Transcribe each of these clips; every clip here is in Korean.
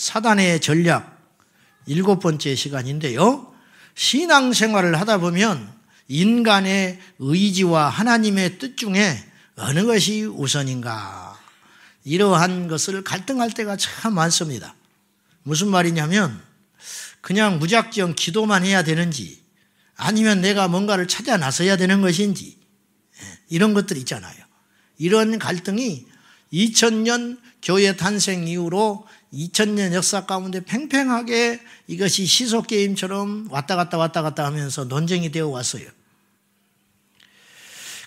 사단의 전략 7번째 시간인데요. 신앙생활을 하다 보면 인간의 의지와 하나님의 뜻 중에 어느 것이 우선인가, 이러한 것을 갈등할 때가 참 많습니다. 무슨 말이냐면 그냥 무작정 기도만 해야 되는지 아니면 내가 뭔가를 찾아 나서야 되는 것인지, 이런 것들 있잖아요. 이런 갈등이 2000년 교회 탄생 이후로 2000년 역사 가운데 팽팽하게 이것이 시소게임처럼 왔다 갔다 하면서 논쟁이 되어 왔어요.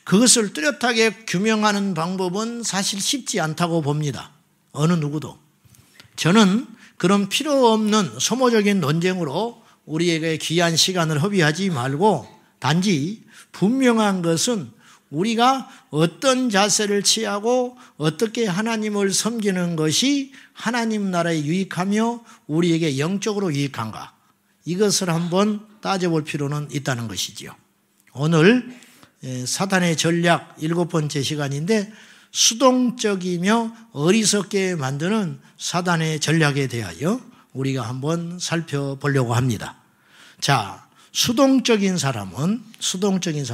그것을 뚜렷하게 규명하는 방법은 사실 쉽지 않다고 봅니다. 어느 누구도. 저는 그런 필요 없는 소모적인 논쟁으로 우리에게 귀한 시간을 허비하지 말고 단지 분명한 것은 우리가 어떤 자세를 취하고 어떻게 하나님을 섬기는 것이 하나님 나라에 유익하며 우리에게 영적으로 유익한가, 이것을 한번 따져볼 필요는 있다는 것이지요. 오늘 사단의 전략 7번째 시간인데 수동적이며 어리석게 만드는 사단의 전략에 대하여 우리가 한번 살펴보려고 합니다. 자, 수동적인 사람은 수동적인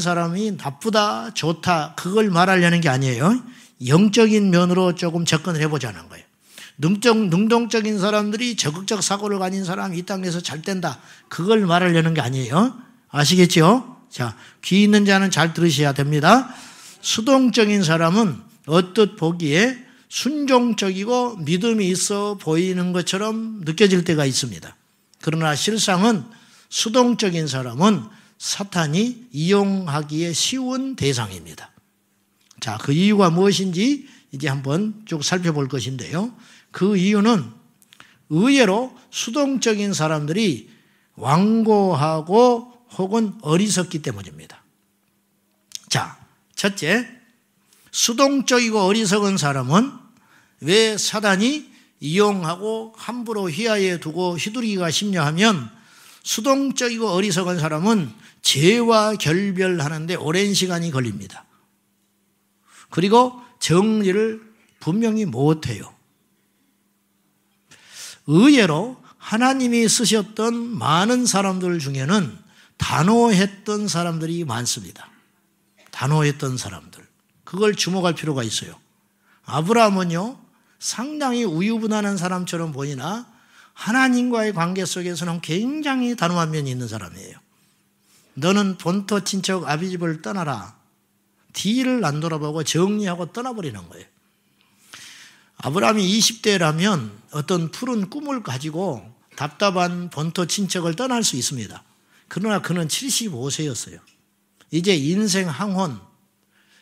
사람이 나쁘다, 좋다, 그걸 말하려는 게 아니에요. 영적인 면으로 조금 접근을 해보자는 거예요. 능동적인 사람들이 적극적 사고를 가진 사람이 이 땅에서 잘 된다, 그걸 말하려는 게 아니에요. 아시겠죠? 자, 귀 있는 자는 잘 들으셔야 됩니다. 수동적인 사람은 언뜻 보기에 순종적이고 믿음이 있어 보이는 것처럼 느껴질 때가 있습니다. 그러나 실상은 수동적인 사람은 사탄이 이용하기에 쉬운 대상입니다. 자, 그 이유가 무엇인지 이제 한번 쭉 살펴볼 것인데요. 그 이유는 의외로 수동적인 사람들이 완고하고 혹은 어리석기 때문입니다. 자, 첫째, 수동적이고 어리석은 사람은 왜 사단이 이용하고 함부로 휘하에 두고 휘두르기가 쉽냐 하면, 수동적이고 어리석은 사람은 죄와 결별하는데 오랜 시간이 걸립니다. 그리고 정리를 분명히 못해요. 의외로 하나님이 쓰셨던 많은 사람들 중에는 단호했던 사람들이 많습니다. 단호했던 사람들. 그걸 주목할 필요가 있어요. 아브라함은요, 상당히 우유부단한 사람처럼 보이나 하나님과의 관계 속에서는 굉장히 단호한 면이 있는 사람이에요. 너는 본토 친척 아비집을 떠나라. 뒤를 안 돌아보고 정리하고 떠나버리는 거예요. 아브라함이 20대라면 어떤 푸른 꿈을 가지고 답답한 본토 친척을 떠날 수 있습니다. 그러나 그는 75세였어요. 이제 인생 항혼,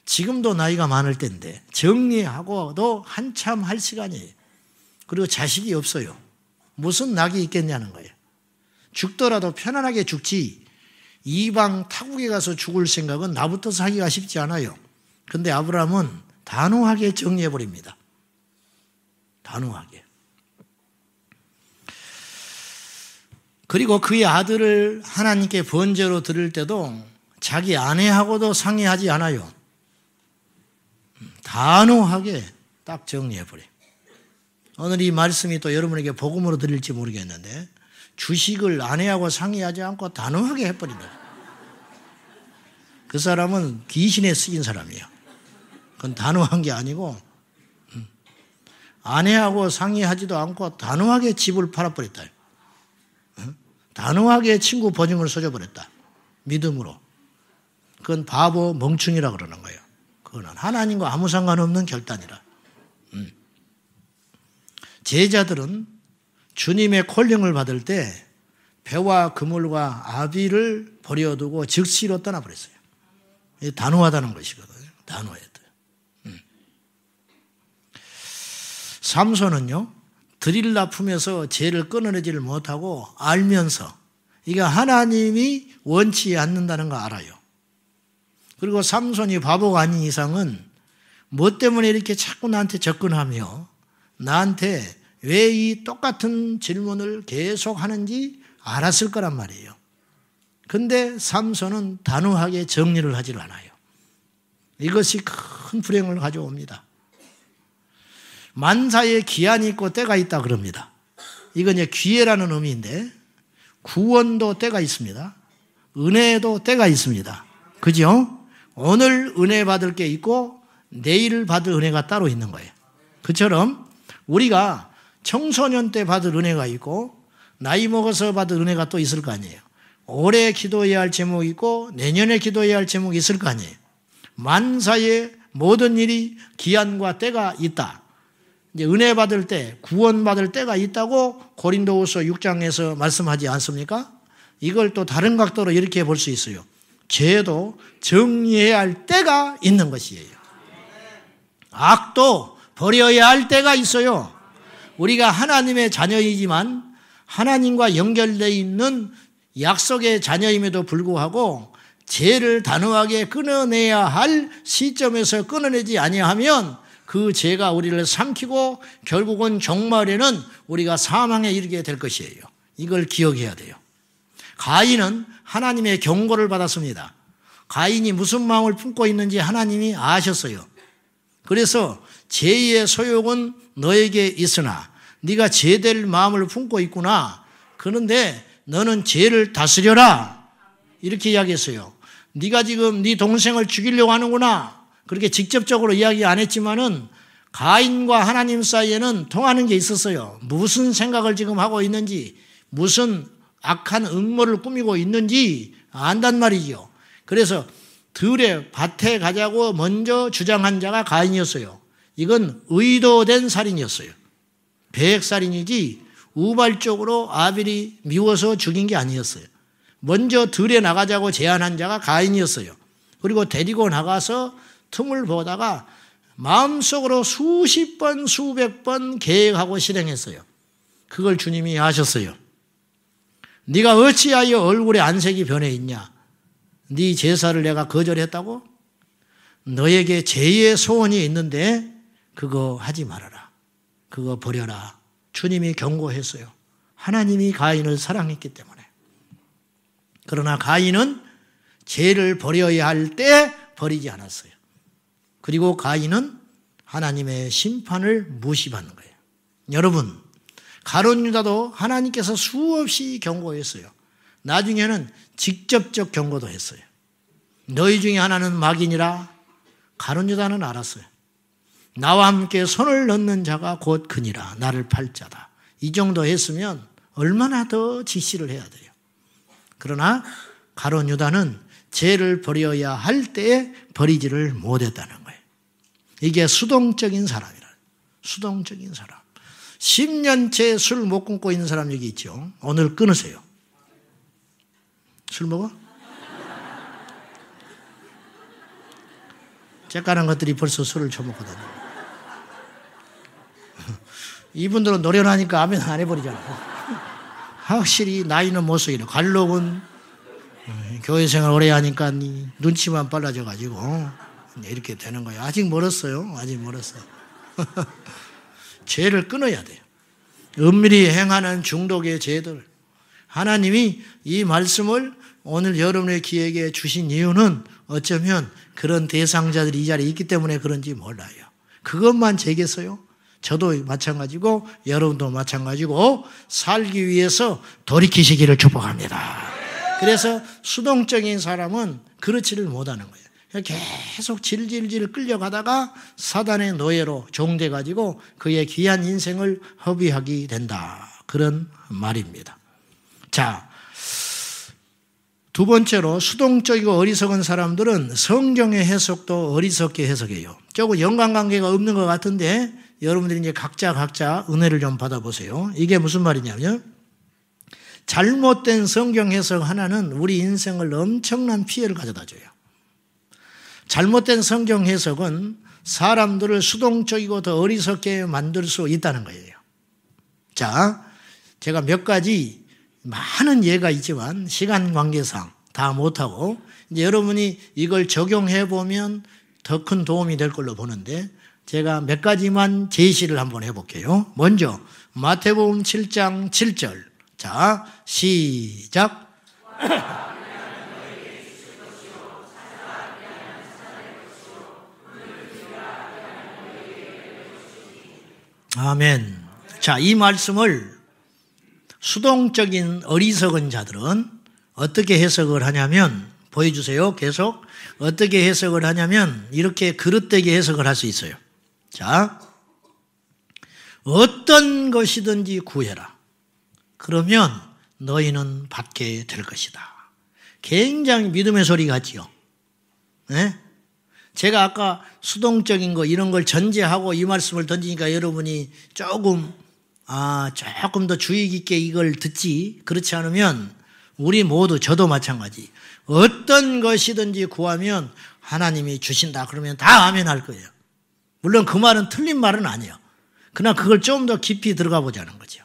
지금도 나이가 많을 때인데 정리하고도 한참 할 시간이에요. 그리고 자식이 없어요. 무슨 낙이 있겠냐는 거예요. 죽더라도 편안하게 죽지, 이방 타국에 가서 죽을 생각은 나부터 하기가 쉽지 않아요. 그런데 아브라함은 단호하게 정리해버립니다. 단호하게. 그리고 그의 아들을 하나님께 번제로 드릴 때도 자기 아내하고도 상의하지 않아요. 단호하게 딱 정리해버려요. 오늘 이 말씀이 또 여러분에게 복음으로 드릴지 모르겠는데, 주식을 아내하고 상의하지 않고 단호하게 해버린다. 그 사람은 귀신에 쓰인 사람이에요. 그건 단호한 게 아니고, 아내하고 상의하지도 않고 단호하게 집을 팔아버렸다. 단호하게 친구 보증을 써줘버렸다. 믿음으로. 그건 바보 멍충이라 그러는 거예요. 그건 하나님과 아무 상관없는 결단이라. 제자들은 주님의 콜링을 받을 때 배와 그물과 아비를 버려두고 즉시로 떠나버렸어요. 단호하다는 것이거든요. 단호했어요. 삼손은요, 드릴라 품에서 죄를 끊어내지를 못하고 알면서 이게 하나님이 원치 않는다는 거 알아요. 그리고 삼손이 바보가 아닌 이상은 뭐 때문에 이렇게 자꾸 나한테 접근하며 나한테 왜 이 똑같은 질문을 계속 하는지 알았을 거란 말이에요. 근데 삼손은 단호하게 정리를 하질 않아요. 이것이 큰 불행을 가져옵니다. 만사에 기한이 있고 때가 있다 그럽니다. 이건 이제 기회라는 의미인데 구원도 때가 있습니다. 은혜도 때가 있습니다. 그죠? 오늘 은혜 받을 게 있고 내일 받을 은혜가 따로 있는 거예요. 그처럼 우리가 청소년 때 받을 은혜가 있고 나이 먹어서 받을 은혜가 또 있을 거 아니에요. 올해 기도해야 할 제목이 있고 내년에 기도해야 할 제목이 있을 거 아니에요. 만사의 모든 일이 기한과 때가 있다. 이제 은혜 받을 때, 구원 받을 때가 있다고 고린도후서 6장에서 말씀하지 않습니까? 이걸 또 다른 각도로 이렇게 볼 수 있어요. 죄도 정리해야 할 때가 있는 것이에요. 악도 버려야 할 때가 있어요. 우리가 하나님의 자녀이지만 하나님과 연결되어 있는 약속의 자녀임에도 불구하고 죄를 단호하게 끊어내야 할 시점에서 끊어내지 아니하면 그 죄가 우리를 삼키고 결국은 종말에는 우리가 사망에 이르게 될 것이에요. 이걸 기억해야 돼요. 가인은 하나님의 경고를 받았습니다. 가인이 무슨 마음을 품고 있는지 하나님이 아셨어요. 그래서 죄의 소욕은 너에게 있으나 네가 죄될 마음을 품고 있구나. 그런데 너는 죄를 다스려라. 이렇게 이야기했어요. 네가 지금 네 동생을 죽이려고 하는구나. 그렇게 직접적으로 이야기 안 했지만은 가인과 하나님 사이에는 통하는 게 있었어요. 무슨 생각을 지금 하고 있는지, 무슨 악한 음모를 꾸미고 있는지 안단 말이죠. 그래서 들에 밭에 가자고 먼저 주장한 자가 가인이었어요. 이건 의도된 살인이었어요. 계획살인이지 우발적으로 아벨이 미워서 죽인 게 아니었어요. 먼저 들에 나가자고 제안한 자가 가인이었어요. 그리고 데리고 나가서 틈을 보다가 마음속으로 수십 번, 수백 번 계획하고 실행했어요. 그걸 주님이 아셨어요. 네가 어찌하여 얼굴에 안색이 변해 있냐? 네 제사를 내가 거절했다고? 너에게 죄의 소원이 있는데 그거 하지 말아라. 그거 버려라. 주님이 경고했어요. 하나님이 가인을 사랑했기 때문에. 그러나 가인은 죄를 버려야 할 때 버리지 않았어요. 그리고 가인은 하나님의 심판을 무시받는 거예요. 여러분, 가룟 유다도 하나님께서 수없이 경고했어요. 나중에는 직접적 경고도 했어요. 너희 중에 하나는 마귀니라. 가룟 유다는 알았어요. 나와 함께 손을 넣는 자가 곧 그니라. 나를 팔 자다. 이 정도 했으면 얼마나 더 지시를 해야 돼요. 그러나 가룟 유다는 죄를 버려야 할 때에 버리지를 못했다는 거예요. 이게 수동적인 사람이라. 수동적인 사람. 10년째 술 못 끊고 있는 사람 여기 있죠. 오늘 끊으세요. 술 먹어? 째까는 것들이 벌써 술을 처먹거든요. 이분들은 노련하니까 아멘 안 해버리잖아요. 확실히 나이는 못 속이네. 관록은 교회 생활 오래 하니까 눈치만 빨라져가지고 이렇게 되는 거예요. 아직 멀었어요. 아직 멀었어요. 죄를 끊어야 돼요. 은밀히 행하는 중독의 죄들. 하나님이 이 말씀을 오늘 여러분의 기회에 주신 이유는 어쩌면 그런 대상자들이 이 자리에 있기 때문에 그런지 몰라요. 그것만 제겠어요? 저도 마찬가지고 여러분도 마찬가지고 살기 위해서 돌이키시기를 축복합니다. 그래서 수동적인 사람은 그렇지를 못하는 거예요. 계속 질질질 끌려가다가 사단의 노예로 종돼가지고 그의 귀한 인생을 허비하게 된다. 그런 말입니다. 자, 두 번째로 수동적이고 어리석은 사람들은 성경의 해석도 어리석게 해석해요. 조금 연관관계가 없는 것 같은데 여러분들이 이제 각자 은혜를 좀 받아보세요. 이게 무슨 말이냐면 잘못된 성경 해석 하나는 우리 인생을 엄청난 피해를 가져다 줘요. 잘못된 성경 해석은 사람들을 수동적이고 더 어리석게 만들 수 있다는 거예요. 자, 제가 몇 가지 많은 예가 있지만 시간 관계상 다 못하고 이제 여러분이 이걸 적용해 보면 더 큰 도움이 될 걸로 보는데 제가 몇 가지만 제시를 한번 해볼게요. 먼저 마태복음 7장 7절. 자, 시작. 아멘. 자, 이 말씀을 수동적인 어리석은 자들은 어떻게 해석을 하냐면, 보여주세요. 계속. 어떻게 해석을 하냐면 이렇게 그릇되게 해석을 할 수 있어요. 자, 어떤 것이든지 구해라. 그러면 너희는 받게 될 것이다. 굉장히 믿음의 소리 같지요. 네? 제가 아까 수동적인 거 이런 걸 전제하고 이 말씀을 던지니까 여러분이 조금 더 주의 깊게 이걸 듣지, 그렇지 않으면 우리 모두, 저도 마찬가지, 어떤 것이든지 구하면 하나님이 주신다 그러면 다 아멘 할 거예요. 물론 그 말은 틀린 말은 아니에요. 그러나 그걸 좀 더 깊이 들어가 보자는 거죠.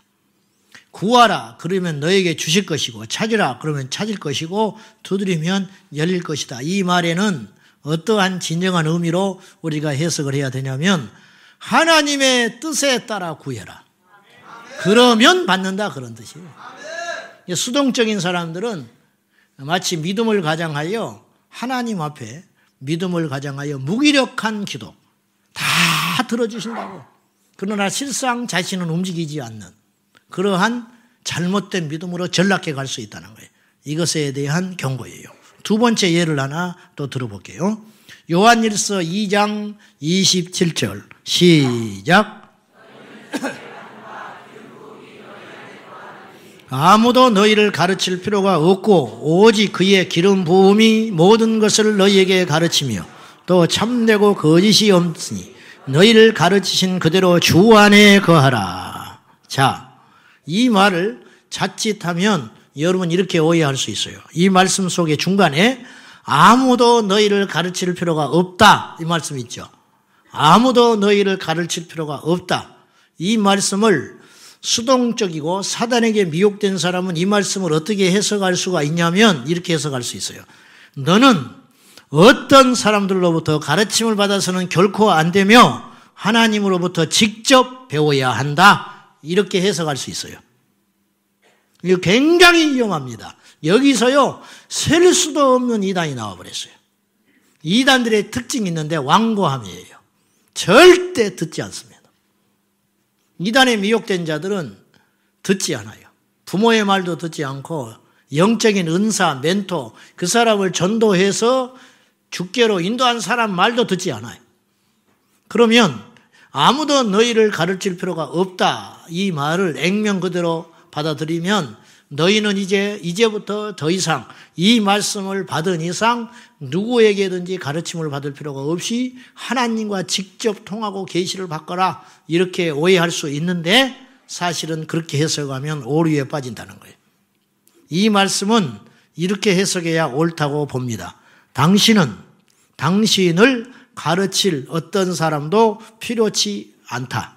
구하라 그러면 너에게 주실 것이고, 찾으라 그러면 찾을 것이고, 두드리면 열릴 것이다. 이 말에는 어떠한 진정한 의미로 우리가 해석을 해야 되냐면, 하나님의 뜻에 따라 구해라. 그러면 받는다, 그런 뜻이에요. 수동적인 사람들은 마치 믿음을 가장하여, 하나님 앞에 믿음을 가장하여 무기력한 기도 다 들어주신다고. 그러나 실상 자신은 움직이지 않는 그러한 잘못된 믿음으로 전락해 갈 수 있다는 거예요. 이것에 대한 경고예요. 두 번째 예를 하나 또 들어볼게요. 요한일서 2장 27절 시작. 아무도 너희를 가르칠 필요가 없고 오직 그의 기름 부음이 모든 것을 너희에게 가르치며 또 참되고 거짓이 없으니 너희를 가르치신 그대로 주 안에 거하라. 자, 이 말을 자칫하면 여러분 이렇게 오해할 수 있어요. 이 말씀 속에 중간에 아무도 너희를 가르칠 필요가 없다, 이 말씀 있죠. 아무도 너희를 가르칠 필요가 없다. 이 말씀을 수동적이고 사단에게 미혹된 사람은 이 말씀을 어떻게 해석할 수가 있냐면 이렇게 해석할 수 있어요. 너는 어떤 사람들로부터 가르침을 받아서는 결코 안 되며 하나님으로부터 직접 배워야 한다, 이렇게 해석할 수 있어요. 이거 굉장히 위험합니다. 여기서요, 셀 수도 없는 이단이 나와버렸어요. 이단들의 특징이 있는데 완고함이에요. 절대 듣지 않습니다. 이단에 미혹된 자들은 듣지 않아요. 부모의 말도 듣지 않고 영적인 은사, 멘토, 그 사람을 전도해서 주께로 인도한 사람 말도 듣지 않아요. 그러면 아무도 너희를 가르칠 필요가 없다, 이 말을 액면 그대로 받아들이면 너희는 이제부터 더 이상 이 말씀을 받은 이상 누구에게든지 가르침을 받을 필요가 없이 하나님과 직접 통하고 계시를 받거라, 이렇게 오해할 수 있는데 사실은 그렇게 해석하면 오류에 빠진다는 거예요. 이 말씀은 이렇게 해석해야 옳다고 봅니다. 당신을 가르칠 어떤 사람도 필요치 않다.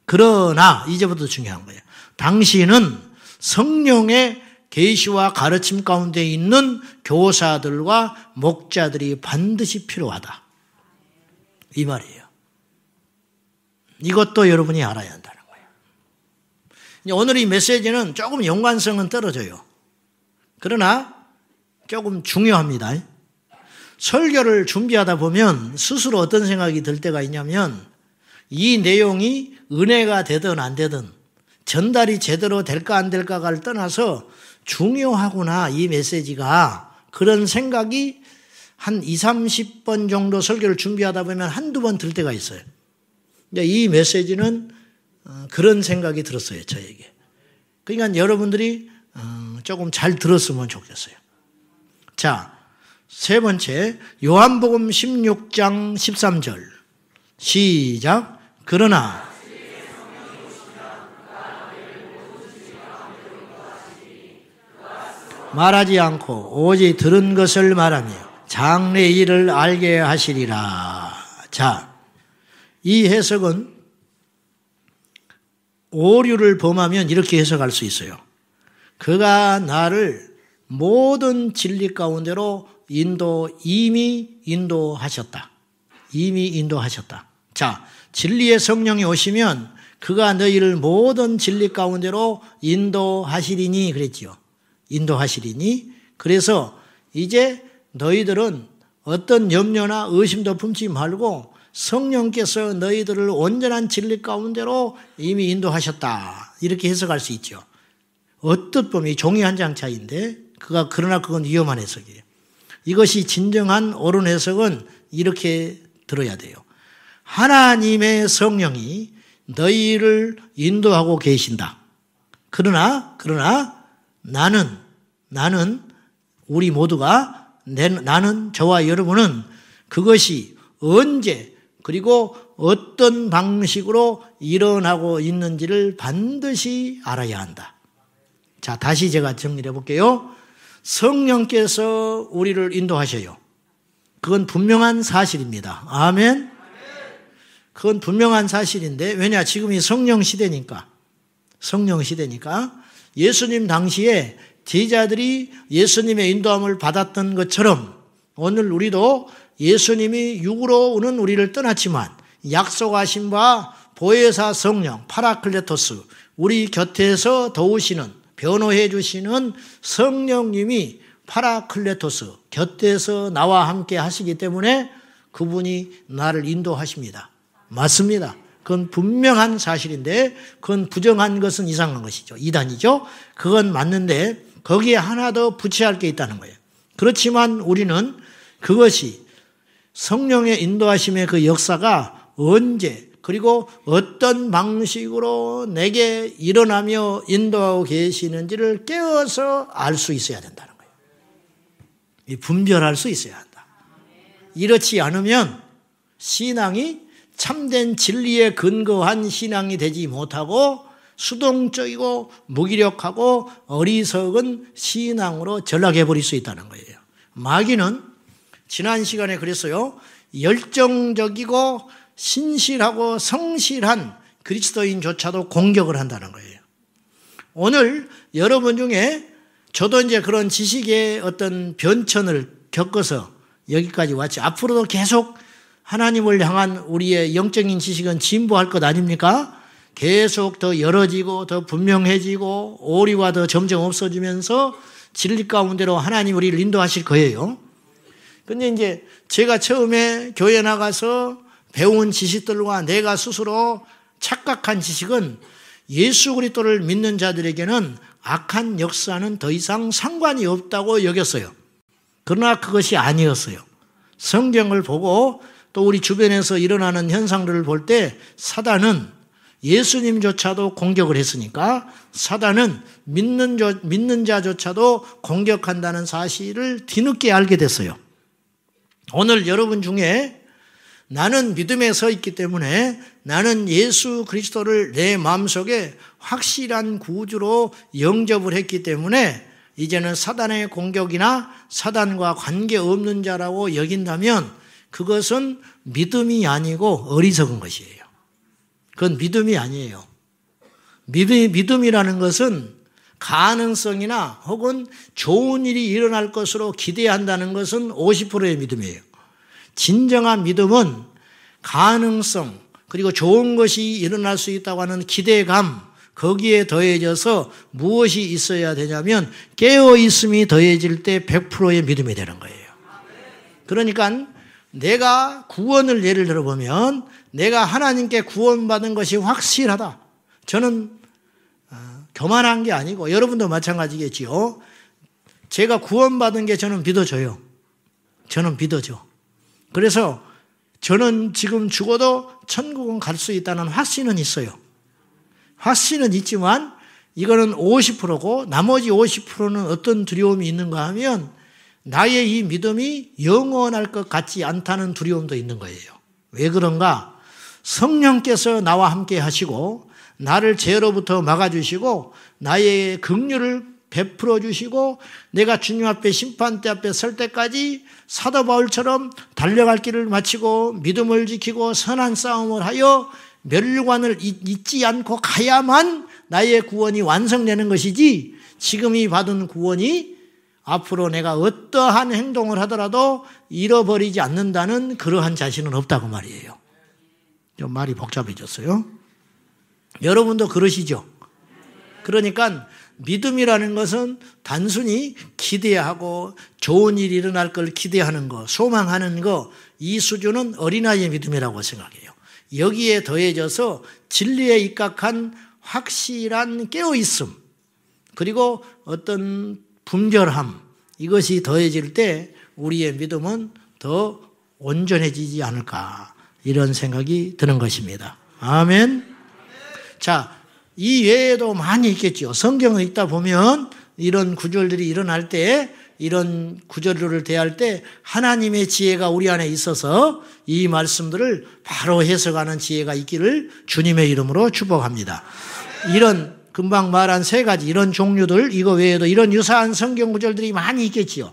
그러나 이제부터 중요한 거예요. 당신은 성령의 계시와 가르침 가운데 있는 교사들과 목자들이 반드시 필요하다, 이 말이에요. 이것도 여러분이 알아야 한다는 거예요. 오늘 이 메시지는 조금 연관성은 떨어져요. 그러나 조금 중요합니다. 설교를 준비하다 보면 스스로 어떤 생각이 들 때가 있냐면, 이 내용이 은혜가 되든 안 되든 전달이 제대로 될까 안 될까를 떠나서 중요하구나, 이 메시지가, 그런 생각이 한 20-30번 정도 설교를 준비하다 보면 한두 번 들 때가 있어요. 이 메시지는 그런 생각이 들었어요, 저에게. 그러니까 여러분들이 조금 잘 들었으면 좋겠어요. 자, 세 번째, 요한복음 16장 13절 시작. 그러나 말하지 않고 오직 들은 것을 말하며 장래 일을 알게 하시리라. 자, 이 해석은 오류를 범하면 이렇게 해석할 수 있어요. 그가 나를 모든 진리 가운데로 이미 인도하셨다. 이미 인도하셨다. 자, 진리의 성령이 오시면 그가 너희를 모든 진리 가운데로 인도하시리니 그랬지요. 인도하시리니. 그래서 이제 너희들은 어떤 염려나 의심도 품지 말고 성령께서 너희들을 온전한 진리 가운데로 이미 인도하셨다. 이렇게 해석할 수 있죠. 어떻게 보면 종이 한 장 차이인데 그러나 그건 위험한 해석이에요. 이것이 진정한 옳은 해석은 이렇게 들어야 돼요. 하나님의 성령이 너희를 인도하고 계신다. 그러나 나는 우리 모두가 나는 저와 여러분은 그것이 언제 그리고 어떤 방식으로 일어나고 있는지를 반드시 알아야 한다. 자, 다시 제가 정리해 볼게요. 성령께서 우리를 인도하셔요. 그건 분명한 사실입니다. 아멘. 그건 분명한 사실인데 왜냐? 지금이 성령 시대니까 예수님 당시에 제자들이 예수님의 인도함을 받았던 것처럼 오늘 우리도 예수님이 육으로 오는 우리를 떠났지만 약속하신 바 보혜사 성령 파라클레토스 우리 곁에서 도우시는 변호해 주시는 성령님이 파라클레토스 곁에서 나와 함께 하시기 때문에 그분이 나를 인도하십니다. 맞습니다. 그건 분명한 사실인데 그건 부정한 것은 이상한 것이죠. 이단이죠. 그건 맞는데 거기에 하나 더 붙여야 할 게 있다는 거예요. 그렇지만 우리는 그것이 성령의 인도하심의 그 역사가 언제 그리고 어떤 방식으로 내게 일어나며 인도하고 계시는지를 깨어서 알 수 있어야 된다는 거예요. 분별할 수 있어야 한다. 이렇지 않으면 신앙이 참된 진리에 근거한 신앙이 되지 못하고 수동적이고 무기력하고 어리석은 신앙으로 전락해버릴 수 있다는 거예요. 마귀는 지난 시간에 그랬어요. 열정적이고 신실하고 성실한 그리스도인조차도 공격을 한다는 거예요. 오늘 여러분 중에 저도 이제 그런 지식의 어떤 변천을 겪어서 여기까지 왔지. 앞으로도 계속 하나님을 향한 우리의 영적인 지식은 진보할 것 아닙니까? 계속 더 열어지고 더 분명해지고 오리와 더 점점 없어지면서 진리 가운데로 하나님 우리를 인도하실 거예요. 근데 이제 제가 처음에 교회 나가서 배운 지식들과 내가 스스로 착각한 지식은 예수 그리스도를 믿는 자들에게는 악한 역사는 더 이상 상관이 없다고 여겼어요. 그러나 그것이 아니었어요. 성경을 보고 또 우리 주변에서 일어나는 현상들을 볼 때 사단은 예수님조차도 공격을 했으니까 사단은 믿는 자조차도 공격한다는 사실을 뒤늦게 알게 됐어요. 오늘 여러분 중에 나는 믿음에 서 있기 때문에 나는 예수 그리스도를 내 마음속에 확실한 구주로 영접을 했기 때문에 이제는 사단의 공격이나 사단과 관계없는 자라고 여긴다면 그것은 믿음이 아니고 어리석은 것이에요. 그건 믿음이 아니에요. 믿음이라는 것은 가능성이나 혹은 좋은 일이 일어날 것으로 기대한다는 것은 50%의 믿음이에요. 진정한 믿음은 가능성 그리고 좋은 것이 일어날 수 있다고 하는 기대감 거기에 더해져서 무엇이 있어야 되냐면 깨어있음이 더해질 때 100%의 믿음이 되는 거예요. 그러니까 내가 구원을 예를 들어보면 내가 하나님께 구원받은 것이 확실하다. 저는 교만한 게 아니고 여러분도 마찬가지겠지요. 제가 구원받은 게 저는 믿어져요. 저는 믿어져. 그래서 저는 지금 죽어도 천국은 갈 수 있다는 확신은 있어요. 확신은 있지만 이거는 50%고 나머지 50%는 어떤 두려움이 있는가 하면 나의 이 믿음이 영원할 것 같지 않다는 두려움도 있는 거예요. 왜 그런가? 성령께서 나와 함께 하시고 나를 죄로부터 막아주시고 나의 긍휼을 베풀어 주시고 내가 주님 앞에 심판대 앞에 설 때까지 사도 바울처럼 달려갈 길을 마치고 믿음을 지키고 선한 싸움을 하여 멸관을 잊지 않고 가야만 나의 구원이 완성되는 것이지 지금 이 받은 구원이 앞으로 내가 어떠한 행동을 하더라도 잃어버리지 않는다는 그러한 자신은 없다고 말이에요. 좀 말이 복잡해졌어요. 여러분도 그러시죠? 그러니까 믿음이라는 것은 단순히 기대하고 좋은 일이 일어날 걸 기대하는 거, 소망하는 거, 이 수준은 어린아이의 믿음이라고 생각해요. 여기에 더해져서 진리에 입각한 확실한 깨어있음, 그리고 어떤 분별함, 이것이 더해질 때 우리의 믿음은 더 온전해지지 않을까, 이런 생각이 드는 것입니다. 아멘. 자, 이 외에도 많이 있겠죠. 성경을 읽다 보면 이런 구절들이 일어날 때, 이런 구절들을 대할 때 하나님의 지혜가 우리 안에 있어서 이 말씀들을 바로 해석하는 지혜가 있기를 주님의 이름으로 축복합니다. 이런 금방 말한 세 가지 이런 종류들, 이거 외에도 이런 유사한 성경 구절들이 많이 있겠지요.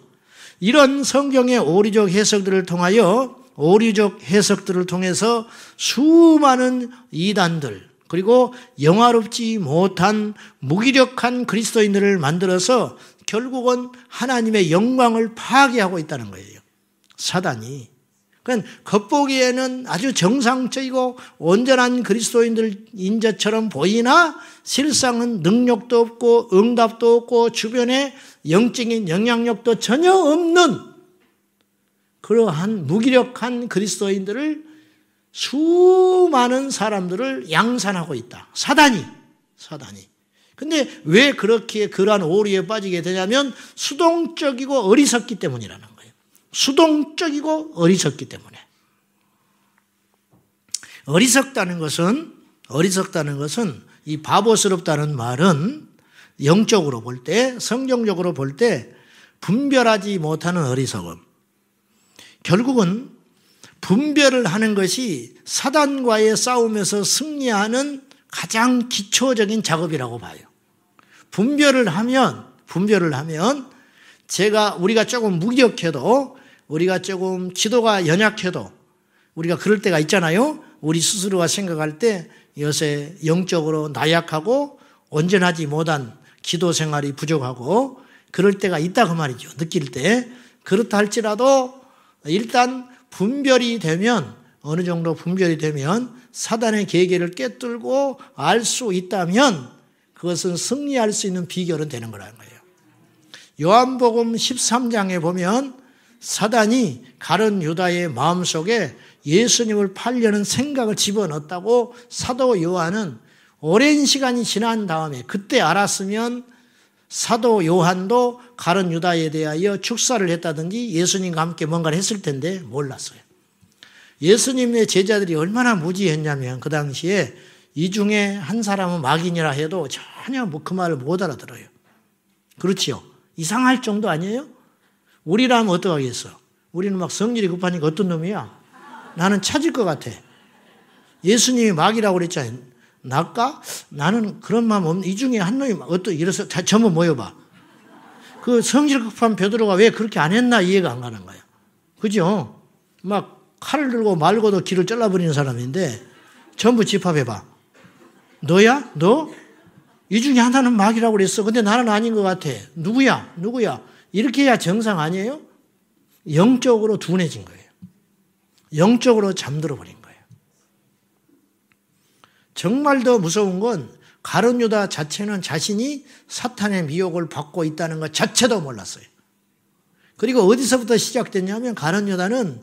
이런 성경의 오리적 해석들을 통하여, 오리적 해석들을 통해서 수많은 이단들, 그리고 영화롭지 못한 무기력한 그리스도인들을 만들어서 결국은 하나님의 영광을 파괴하고 있다는 거예요. 사단이. 그러니까 겉보기에는 아주 정상적이고 온전한 그리스도인들인 것처럼 보이나 실상은 능력도 없고 응답도 없고 주변에 영적인 영향력도 전혀 없는 그러한 무기력한 그리스도인들을, 수많은 사람들을 양산하고 있다. 사단이. 근데 왜 그렇게 그러한 오류에 빠지게 되냐면 수동적이고 어리석기 때문이라는 거예요. 수동적이고 어리석기 때문에. 어리석다는 것은 이 바보스럽다는 말은 영적으로 볼 때, 성경적으로 볼 때 분별하지 못하는 어리석음. 결국은 분별을 하는 것이 사단과의 싸움에서 승리하는 가장 기초적인 작업이라고 봐요. 분별을 하면 우리가 조금 무기력해도, 우리가 조금 지도가 연약해도, 우리가 그럴 때가 있잖아요. 우리 스스로가 생각할 때 요새 영적으로 나약하고 온전하지 못한 기도 생활이 부족하고 그럴 때가 있다 그 말이죠. 느낄 때. 그렇다 할지라도 일단 분별이 되면, 어느 정도 분별이 되면 사단의 계계를 깨뚫고 알 수 있다면 그것은 승리할 수 있는 비결은 되는 거라는 거예요. 요한복음 13장에 보면 사단이 가룟 유다의 마음속에 예수님을 팔려는 생각을 집어넣었다고 사도 요한은 오랜 시간이 지난 다음에, 그때 알았으면 사도 요한도 가룟 유다에 대하여 축사를 했다든지 예수님과 함께 뭔가를 했을 텐데 몰랐어요. 예수님의 제자들이 얼마나 무지했냐면 그 당시에 이 중에 한 사람은 마귀니라 해도 전혀 그 말을 못 알아들어요. 그렇지요? 이상할 정도 아니에요? 우리라면 어떡하겠어? 우리는 막 성질이 급하니까 어떤 놈이야? 나는 찾을 것 같아. 예수님이 마귀라고 그랬잖아요. 나까? 나는 그런 마음 없는, 이 중에 한 놈이 이래서 전부 모여봐. 그 성질 급한 베드로가 왜 그렇게 안 했나 이해가 안 가는 거예요. 그죠? 막 칼을 들고 말고도 길을 잘라버리는 사람인데 전부 집합해봐. 너야? 너? 이 중에 하나는 마귀라고 그랬어. 근데 나는 아닌 것 같아. 누구야? 이렇게 해야 정상 아니에요? 영적으로 둔해진 거예요. 영적으로 잠들어 버린 거예요. 정말 더 무서운 건 가룟 유다 자체는 자신이 사탄의 미혹을 받고 있다는 것 자체도 몰랐어요. 그리고 어디서부터 시작됐냐면 가룟 유다는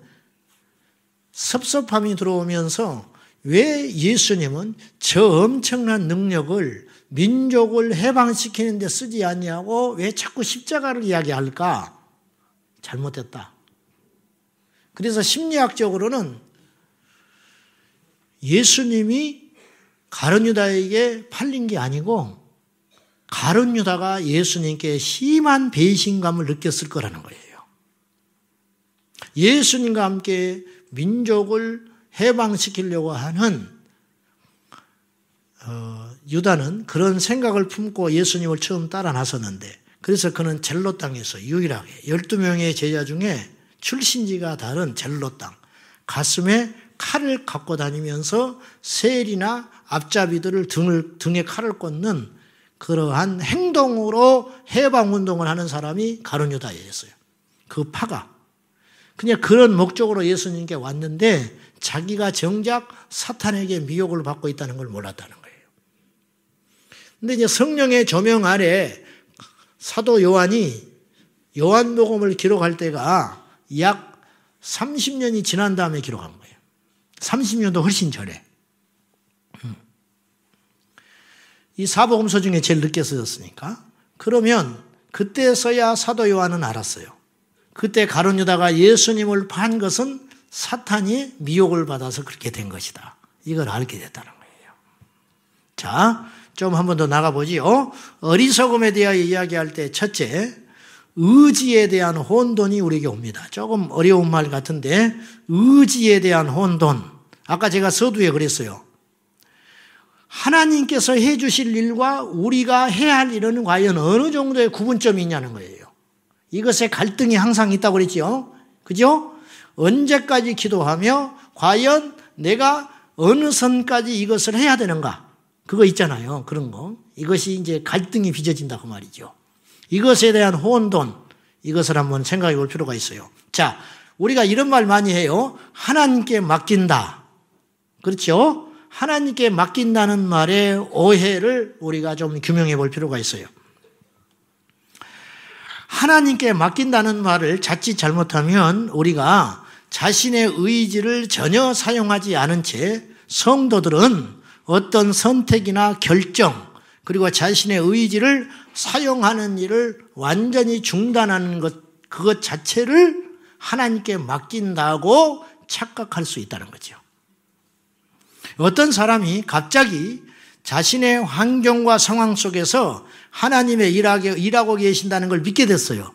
섭섭함이 들어오면서 왜 예수님은 저 엄청난 능력을 민족을 해방시키는 데 쓰지 않냐고 왜 자꾸 십자가를 이야기할까? 잘못됐다. 그래서 심리학적으로는 예수님이 가룟 유다에게 팔린 게 아니고 가룟 유다가 예수님께 심한 배신감을 느꼈을 거라는 거예요. 예수님과 함께 민족을 해방시키려고 하는 유다는 그런 생각을 품고 예수님을 처음 따라 나섰는데, 그래서 그는 젤로 땅에서 유일하게 12명의 제자 중에 출신지가 다른 젤로 땅, 가슴에 칼을 갖고 다니면서 세리나 앞잡이들을 등에 칼을 꽂는 그러한 행동으로 해방운동을 하는 사람이 가룟 유다였어요. 그 파가. 그냥 그런 목적으로 예수님께 왔는데 자기가 정작 사탄에게 미혹을 받고 있다는 걸 몰랐다는 거예요. 근데 이제 성령의 조명 아래 사도 요한이 요한복음을 기록할 때가 약 30년이 지난 다음에 기록한 거예요. 30년도 훨씬 전에. 이 사복음서 중에 제일 늦게 쓰였으니까. 그러면 그때서야 사도 요한은 알았어요. 그때 가룟 유다가 예수님을 판 것은 사탄이 미혹을 받아서 그렇게 된 것이다. 이걸 알게 됐다는 거예요. 자, 좀 한 번 더 나가보지요. 어리석음에 대하여 이야기할 때 첫째, 의지에 대한 혼돈이 우리에게 옵니다. 조금 어려운 말 같은데 의지에 대한 혼돈. 아까 제가 서두에 그랬어요. 하나님께서 해 주실 일과 우리가 해야 할 일은 과연 어느 정도의 구분점이 있냐는 거예요. 이것에 갈등이 항상 있다고 그랬죠. 그죠? 언제까지 기도하며 과연 내가 어느 선까지 이것을 해야 되는가? 그거 있잖아요. 그런 거. 이것이 이제 갈등이 빚어진다고 말이죠. 이것에 대한 혼돈, 이것을 한번 생각해 볼 필요가 있어요. 자, 우리가 이런 말 많이 해요. 하나님께 맡긴다. 그렇죠? 하나님께 맡긴다는 말의 오해를 우리가 좀 규명해 볼 필요가 있어요. 하나님께 맡긴다는 말을 자칫 잘못하면 우리가 자신의 의지를 전혀 사용하지 않은 채 성도들은 어떤 선택이나 결정 그리고 자신의 의지를 사용하는 일을 완전히 중단하는 그것 자체를 하나님께 맡긴다고 착각할 수 있다는 거죠. 어떤 사람이 갑자기 자신의 환경과 상황 속에서 하나님의 일하고 계신다는 걸 믿게 됐어요.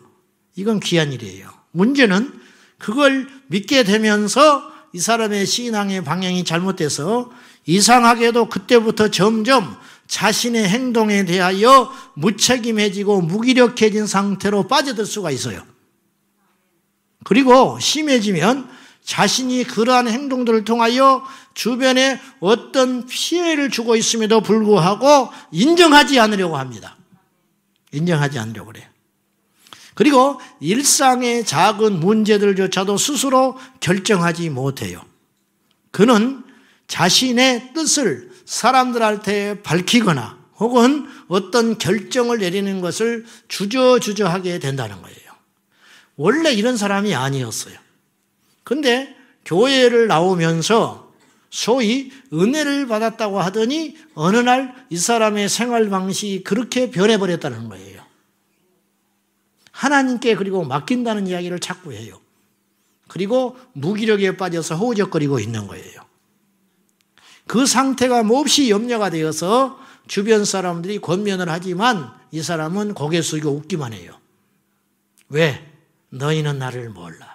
이건 귀한 일이에요. 문제는 그걸 믿게 되면서 이 사람의 신앙의 방향이 잘못돼서 이상하게도 그때부터 점점 자신의 행동에 대하여 무책임해지고 무기력해진 상태로 빠져들 수가 있어요. 그리고 심해지면 자신이 그러한 행동들을 통하여 주변에 어떤 피해를 주고 있음에도 불구하고 인정하지 않으려고 합니다. 인정하지 않으려고 그래요. 그리고 일상의 작은 문제들조차도 스스로 결정하지 못해요. 그는 자신의 뜻을 사람들한테 밝히거나 혹은 어떤 결정을 내리는 것을 주저하게 된다는 거예요. 원래 이런 사람이 아니었어요. 근데 교회를 나오면서 소위 은혜를 받았다고 하더니 어느 날 이 사람의 생활 방식이 그렇게 변해버렸다는 거예요. 하나님께 그리고 맡긴다는 이야기를 자꾸 해요. 그리고 무기력에 빠져서 허우적거리고 있는 거예요. 그 상태가 몹시 염려가 되어서 주변 사람들이 권면을 하지만 이 사람은 고개 숙이고 웃기만 해요. 왜? 너희는 나를 몰라.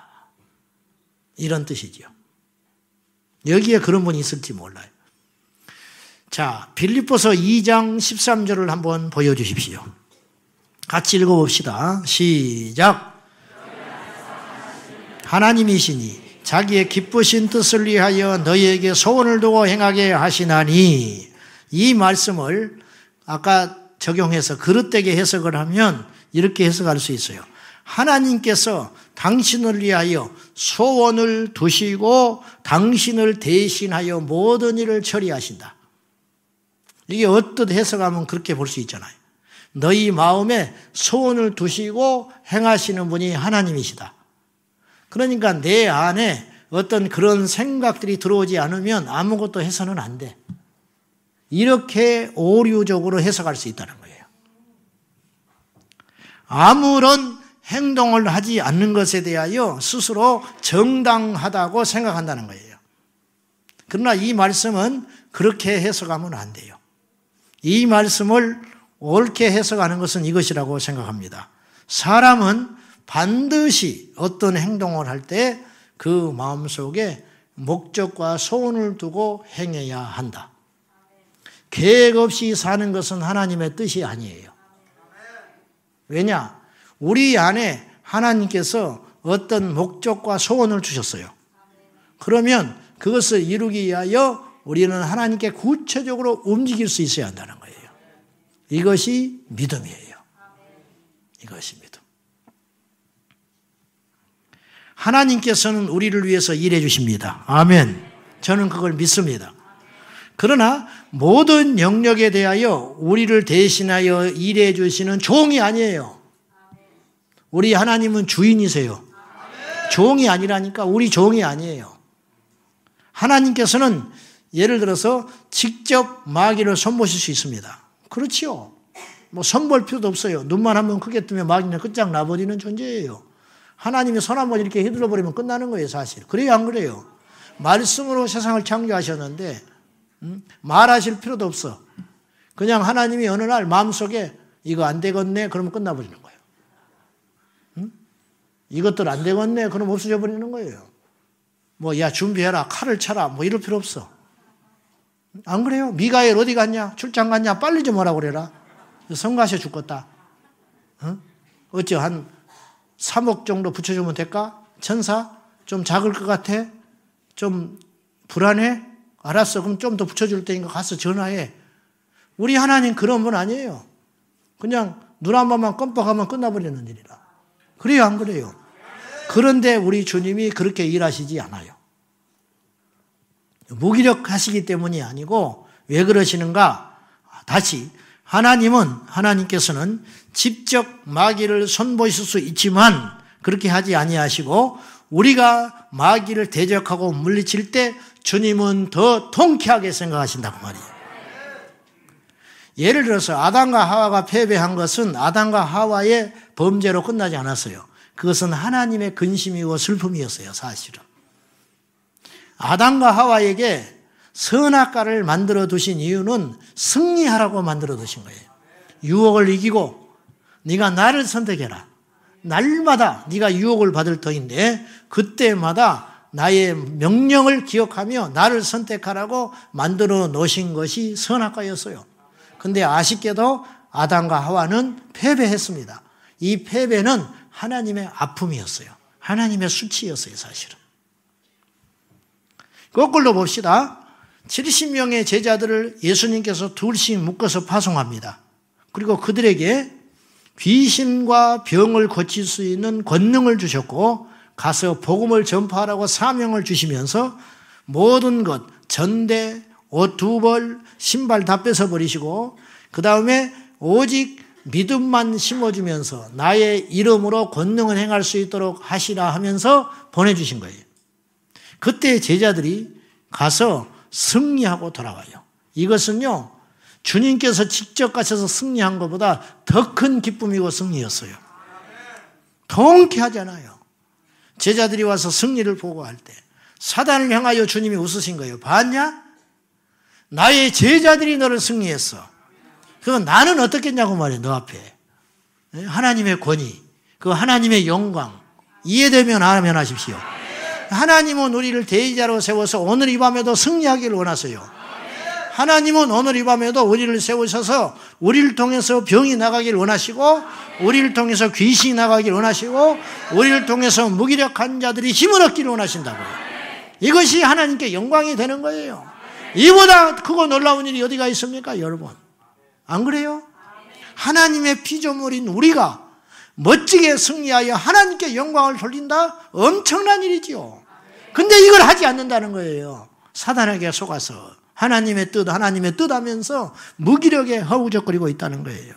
이런 뜻이죠. 여기에 그런 분이 있을지 몰라요. 자, 빌립보서 2장 13절을 한번 보여주십시오. 같이 읽어봅시다. 시작. 하나님이시니 자기의 기쁘신 뜻을 위하여 너희에게 소원을 두고 행하게 하시나니, 이 말씀을 아까 적용해서 그릇되게 해석을 하면 이렇게 해석할 수 있어요. 하나님께서 당신을 위하여 소원을 두시고 당신을 대신하여 모든 일을 처리하신다. 이게 어떻게 해석하면 그렇게 볼 수 있잖아요. 너희 마음에 소원을 두시고 행하시는 분이 하나님이시다. 그러니까 내 안에 어떤 그런 생각들이 들어오지 않으면 아무것도 해서는 안 돼. 이렇게 오류적으로 해석할 수 있다는 거예요. 아무런 행동을 하지 않는 것에 대하여 스스로 정당하다고 생각한다는 거예요. 그러나 이 말씀은 그렇게 해석하면 안 돼요. 이 말씀을 옳게 해석하는 것은 이것이라고 생각합니다. 사람은 반드시 어떤 행동을 할 때 그 마음속에 목적과 소원을 두고 행해야 한다. 계획 없이 사는 것은 하나님의 뜻이 아니에요. 왜냐? 우리 안에 하나님께서 어떤 목적과 소원을 주셨어요. 그러면 그것을 이루기 위하여 우리는 하나님께 구체적으로 움직일 수 있어야 한다는 거예요. 이것이 믿음이에요. 이것이 믿음. 하나님께서는 우리를 위해서 일해 주십니다. 아멘. 저는 그걸 믿습니다. 그러나 모든 영역에 대하여 우리를 대신하여 일해 주시는 종이 아니에요. 우리 하나님은 주인이세요. 종이 아니라니까. 우리 종이 아니에요. 하나님께서는 예를 들어서 직접 마귀를 손보실 수 있습니다. 그렇지요. 뭐 손볼 필요도 없어요. 눈만 한번 크게 뜨면 마귀는 끝장나버리는 존재예요. 하나님이 손 한번 이렇게 휘둘러 버리면 끝나는 거예요, 사실. 그래요, 안 그래요? 말씀으로 세상을 창조하셨는데 말하실 필요도 없어. 그냥 하나님이 어느 날 마음속에 이거 안 되겠네 그러면 끝나버리는 거예요. 이것들 안 되겠네 그럼 없어져 버리는 거예요. 뭐 야 준비해라 칼을 쳐라 뭐 이럴 필요 없어. 안 그래요? 미가엘 어디 갔냐? 출장 갔냐? 빨리 좀 오라고 그래라. 성가셔 죽겠다. 어째 한 3억 정도 붙여주면 될까? 천사? 좀 작을 것 같아? 좀 불안해? 알았어. 그럼 좀 더 붙여줄 테니까 가서 전화해. 우리 하나님 그런 분 아니에요. 그냥 눈 한 번만 껌뻑하면 끝나버리는 일이라. 그래요, 안 그래요? 그런데 우리 주님이 그렇게 일하시지 않아요. 무기력하시기 때문이 아니고 왜 그러시는가? 다시 하나님께서는 직접 마귀를 손보실 수 있지만 그렇게 하지 아니하시고 우리가 마귀를 대적하고 물리칠 때 주님은 더 통쾌하게 생각하신다고 말이에요. 예를 들어서 아담과 하와가 패배한 것은 아담과 하와의 범죄로 끝나지 않았어요. 그것은 하나님의 근심이고 슬픔이었어요, 사실은. 아담과 하와에게 선악과를 만들어 두신 이유는 승리하라고 만들어 두신 거예요. 유혹을 이기고 네가 나를 선택해라. 날마다 네가 유혹을 받을 터인데 그때마다 나의 명령을 기억하며 나를 선택하라고 만들어 놓으신 것이 선악과였어요. 근데 아쉽게도 아담과 하와는 패배했습니다. 이 패배는 하나님의 아픔이었어요. 하나님의 수치였어요, 사실은. 거꾸로 봅시다. 70명의 제자들을 예수님께서 둘씩 묶어서 파송합니다. 그리고 그들에게 귀신과 병을 고칠 수 있는 권능을 주셨고 가서 복음을 전파하라고 사명을 주시면서 모든 것, 전대, 옷 2벌, 신발 다 뺏어버리시고 그 다음에 오직 믿음만 심어주면서 나의 이름으로 권능을 행할 수 있도록 하시라 하면서 보내주신 거예요. 그때 제자들이 가서 승리하고 돌아와요. 이것은요, 주님께서 직접 가셔서 승리한 것보다 더 큰 기쁨이고 승리였어요. 통쾌하잖아요. 제자들이 와서 승리를 보고할 때 사단을 향하여 주님이 웃으신 거예요. 봤냐? 나의 제자들이 너를 승리했어. 그럼 나는 어떻겠냐고 말이에요. 너 앞에. 하나님의 권위, 그 하나님의 영광 이해되면 아멘 하십시오. 하나님은 우리를 대의자로 세워서 오늘 이 밤에도 승리하기를 원하세요. 하나님은 오늘 이 밤에도 우리를 세우셔서 우리를 통해서 병이 나가길 원하시고 우리를 통해서 귀신이 나가길 원하시고 우리를 통해서 무기력한 자들이 힘을 얻기를 원하신다고요. 이것이 하나님께 영광이 되는 거예요. 이보다 크고 놀라운 일이 어디가 있습니까, 여러분? 안 그래요? 하나님의 피조물인 우리가 멋지게 승리하여 하나님께 영광을 돌린다? 엄청난 일이지요. 근데 이걸 하지 않는다는 거예요. 사단에게 속아서 하나님의 뜻 하면서 무기력에 허우적거리고 있다는 거예요.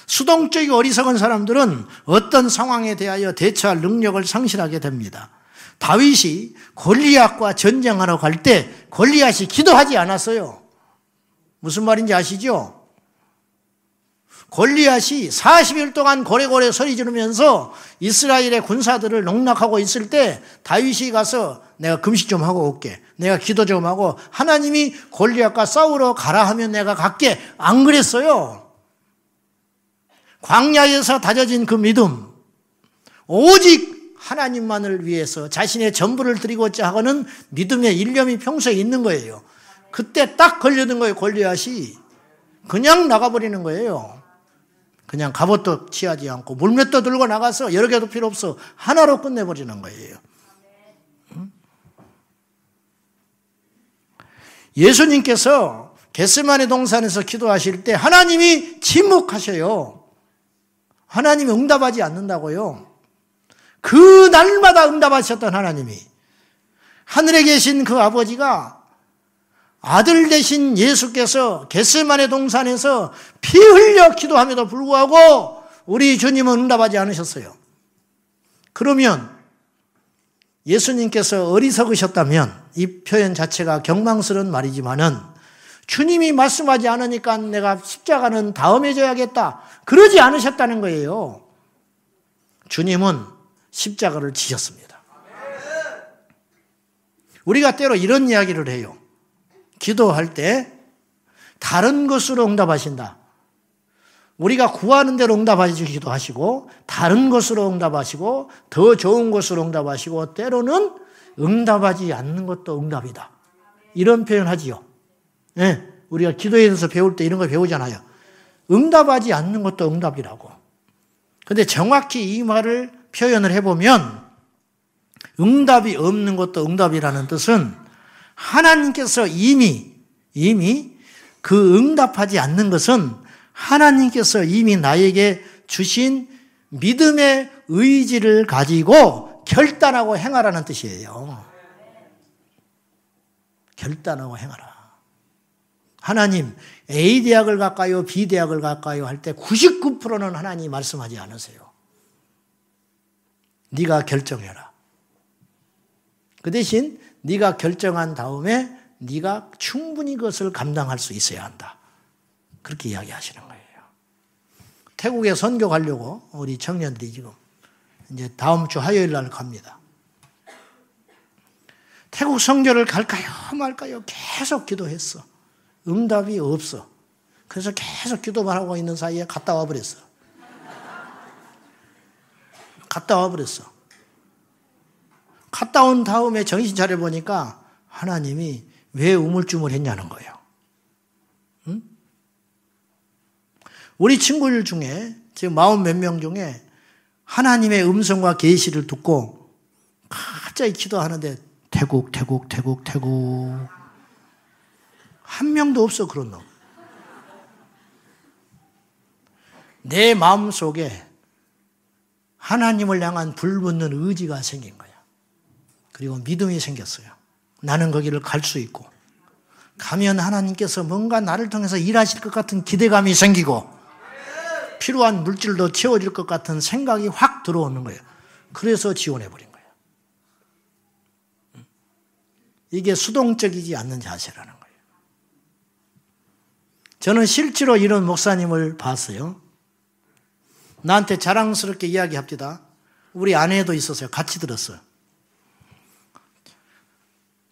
수동적이고 어리석은 사람들은 어떤 상황에 대하여 대처할 능력을 상실하게 됩니다. 다윗이 골리앗과 전쟁하러 갈 때 골리앗이 기도하지 않았어요. 무슨 말인지 아시죠? 골리앗이 40일 동안 고래고래 소리 지르면서 이스라엘의 군사들을 농락하고 있을 때 다윗이 가서 내가 금식 좀 하고 올게. 내가 기도 좀 하고 하나님이 골리앗과 싸우러 가라 하면 내가 갈게. 안 그랬어요. 광야에서 다져진 그 믿음, 오직 하나님만을 위해서 자신의 전부를 드리고자 하고는 믿음의 일념이 평소에 있는 거예요. 그때 딱 걸려든 거예요. 골리앗이 그냥 나가버리는 거예요. 그냥 갑옷도 취하지 않고 물맷도 들고 나가서 여러 개도 필요 없어 하나로 끝내버리는 거예요. 예수님께서 겟세마네 동산에서 기도하실 때 하나님이 침묵하셔요. 하나님이 응답하지 않는다고요. 그 날마다 응답하셨던 하나님이 하늘에 계신 그 아버지가 아들 되신 예수께서 겟세마네 동산에서 피 흘려 기도함에도 불구하고 우리 주님은 응답하지 않으셨어요. 그러면 예수님께서 어리석으셨다면 이 표현 자체가 경망스러운 말이지만은 주님이 말씀하지 않으니까 내가 십자가는 다음에 져야겠다. 그러지 않으셨다는 거예요. 주님은 십자가를 지셨습니다. 우리가 때로 이런 이야기를 해요. 기도할 때 다른 것으로 응답하신다. 우리가 구하는 대로 응답하시기도 하시고 다른 것으로 응답하시고 더 좋은 것으로 응답하시고 때로는 응답하지 않는 것도 응답이다. 이런 표현하지요. 네, 우리가 기도에 대해서 배울 때 이런 거 배우잖아요. 응답하지 않는 것도 응답이라고. 그런데 정확히 이 말을 표현을 해보면 응답이 없는 것도 응답이라는 뜻은 하나님께서 이미 그 응답하지 않는 것은 하나님께서 이미 나에게 주신 믿음의 의지를 가지고 결단하고 행하라는 뜻이에요. 결단하고 행하라. 하나님 A 대학을 갈까요? B 대학을 갈까요? 할 때 99%는 하나님이 말씀하지 않으세요. 네가 결정해라. 그 대신 네가 결정한 다음에 네가 충분히 그것을 감당할 수 있어야 한다. 그렇게 이야기하시는 거예요. 태국에 선교 가려고 우리 청년들이 지금 이제 다음 주 화요일 날 갑니다. 태국 선교를 갈까요? 말까요? 계속 기도했어. 응답이 없어. 그래서 계속 기도만 하고 있는 사이에 갔다 와버렸어. 갔다 온 다음에 정신 차려보니까 하나님이 왜 우물쭈물했냐는 거예요. 응? 우리 친구들 중에 지금 40몇 명 중에 하나님의 음성과 계시를 듣고 갑자기 기도하는데 태국 한 명도 없어 그런 놈. 내 마음속에 하나님을 향한 불붙는 의지가 생긴 거야. 그리고 믿음이 생겼어요. 나는 거기를 갈 수 있고 가면 하나님께서 뭔가 나를 통해서 일하실 것 같은 기대감이 생기고 필요한 물질도 채워질 것 같은 생각이 확 들어오는 거예요. 그래서 지원해버린 거예요. 이게 수동적이지 않는 자세라는 거예요. 저는 실제로 이런 목사님을 봤어요. 나한테 자랑스럽게 이야기합니다. 우리 아내도 있었어요. 같이 들었어요.